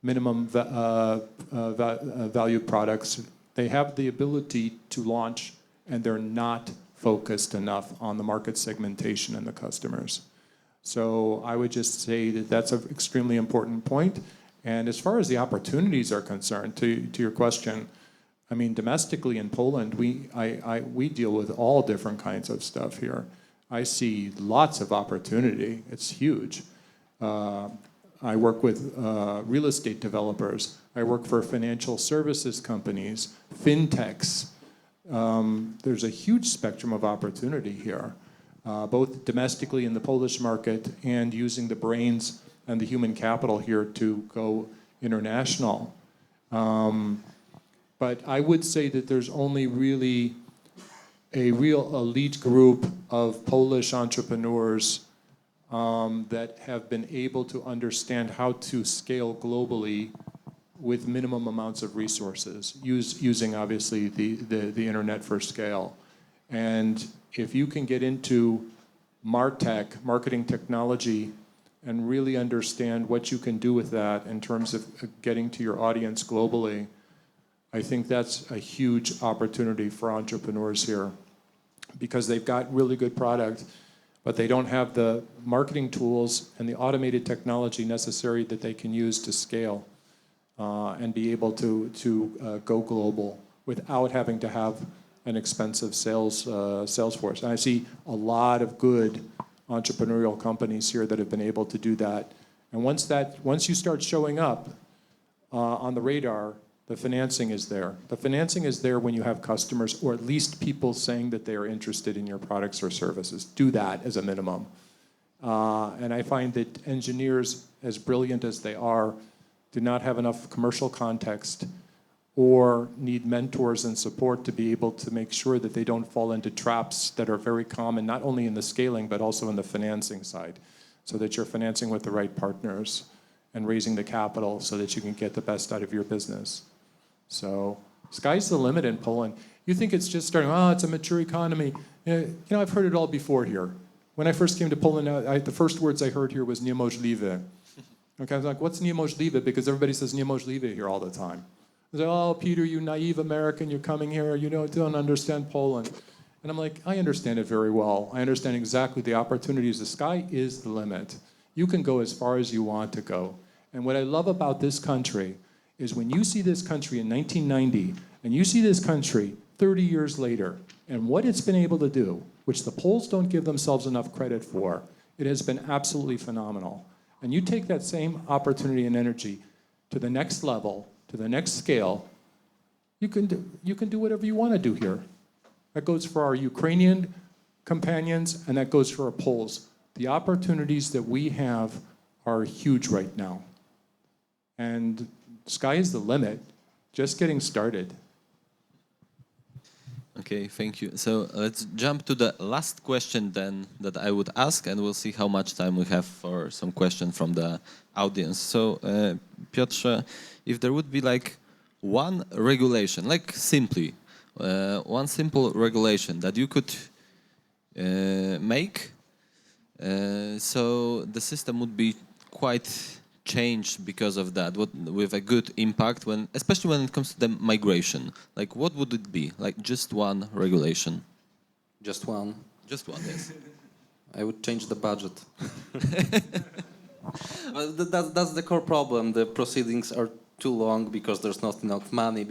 minimum value products. They have the ability to launch, and they're not focused enough on the market segmentation and the customers. So I would just say that that's an extremely important point. And as far as the opportunities are concerned, to your question, I mean, domestically in Poland, we deal with all different kinds of stuff here. I see lots of opportunity. It's huge. I work with real estate developers. I work for financial services companies, fintechs. There's a huge spectrum of opportunity here, both domestically in the Polish market and using the brains and the human capital here to go international. But I would say that there's only really a real elite group of Polish entrepreneurs that have been able to understand how to scale globally with minimum amounts of resources, using obviously the internet for scale. And if you can get into MarTech, marketing technology, and really understand what you can do with that in terms of getting to your audience globally, I think that's a huge opportunity for entrepreneurs here, because they've got really good product, but they don't have the marketing tools and the automated technology necessary that they can use to scale and be able to go global without having to have an expensive sales force. And I see a lot of good entrepreneurial companies here that have been able to do that. And once you start showing up on the radar, the financing is there. The financing is there when you have customers, or at least people saying that they are interested in your products or services. Do that as a minimum. And I find that engineers, as brilliant as they are, do not have enough commercial context or need mentors and support to be able to make sure that they don't fall into traps that are very common, not only in the scaling, but also in the financing side, so that you're financing with the right partners and raising the capital so that you can get the best out of your business. So sky's the limit in Poland. You think it's just starting, it's a mature economy. I've heard it all before here. When I first came to Poland, the first words I heard here was niemożliwe. Okay, I was like, what's niemożliwe? Because everybody says niemożliwe here all the time. They say, oh, Peter, you naive American, you're coming here, you don't understand Poland. And I'm like, I understand it very well. I understand exactly the opportunities. The sky is the limit. You can go as far as you want to go. And what I love about this country is when you see this country in 1990, and you see this country 30 years later, and what it's been able to do, which the Poles don't give themselves enough credit for, it has been absolutely phenomenal. And you take that same opportunity and energy to the next level, to the next scale, you can do whatever you want to do here. That goes for our Ukrainian companions, and that goes for our Poles. The opportunities that we have are huge right now. And sky is the limit, just getting started. Okay, thank you. So let's jump to the last question then that I would ask, and we'll see how much time we have for some questions from the audience. So, Piotr, if there would be like one regulation, like simply, one simple regulation that you could make, so the system would be quite changed because of that, with a good impact, especially when it comes to the migration. Like, what would it be? Like, just one regulation? Just one? Just one, yes. I would change the budget. Well, that's the core problem. The proceedings are too long because there's not enough money,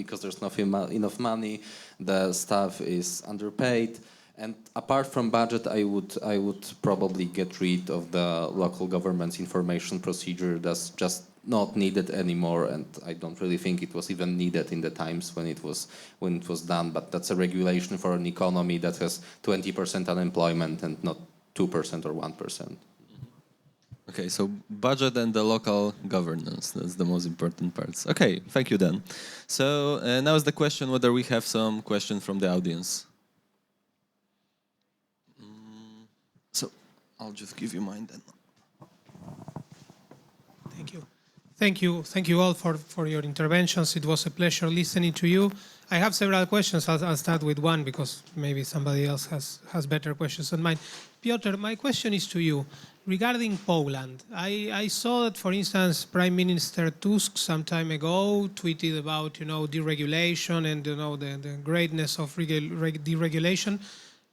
enough money. The staff is underpaid. And apart from budget, I would probably get rid of the local government's information procedure. That's just not needed anymore, and I don't really think it was even needed in the times when it was done. But that's a regulation for an economy that has 20% unemployment and not 2% or 1%. Okay, so budget and the local governance, that's the most important parts. Okay, thank you then. So now is the question whether we have some questions from the audience. So I'll just give you mine then. Thank you. Thank you all for your interventions. It was a pleasure listening to you. I have several questions. I'll start with one because maybe somebody else has better questions than mine. Piotr, my question is to you. Regarding Poland, I saw that, for instance, Prime Minister Tusk some time ago tweeted about, deregulation and, the greatness of deregulation.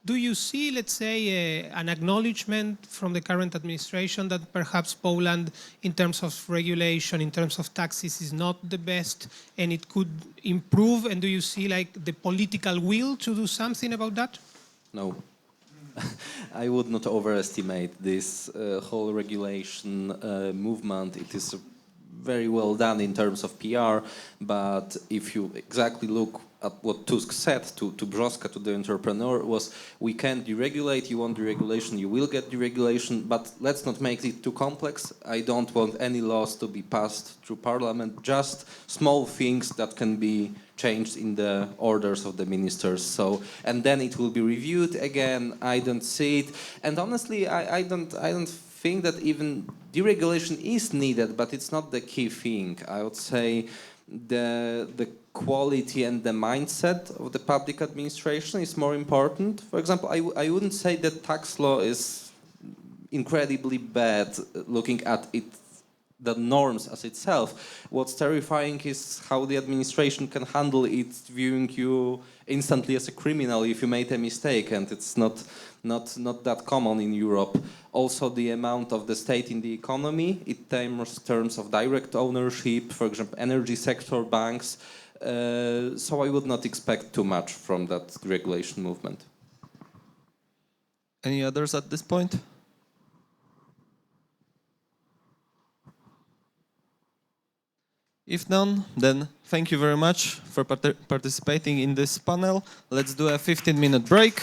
Do you see, let's say, an acknowledgement from the current administration that perhaps Poland, in terms of regulation, in terms of taxes, is not the best and it could improve? And do you see the political will to do something about that? No. I would not overestimate this whole regulation movement. It is very well done in terms of PR, but if you exactly look what Tusk said to Broska, to the entrepreneur, was we can deregulate, you want deregulation, you will get deregulation, but let's not make it too complex. I don't want any laws to be passed through parliament, just small things that can be changed in the orders of the ministers. So, and then it will be reviewed again. I don't see it. And honestly, I don't think that even deregulation is needed, but it's not the key thing. I would say the quality and the mindset of the public administration is more important. For example, I wouldn't say that tax law is incredibly bad looking at it, the norms as itself. What's terrifying is how the administration can handle it, viewing you instantly as a criminal if you made a mistake, and it's not that common in Europe. Also, the amount of the state in the economy, in terms of direct ownership, for example, energy sector, banks. So I would not expect too much from that regulation movement. Any others at this point? If none, then thank you very much for participating in this panel. Let's do a 15-minute break.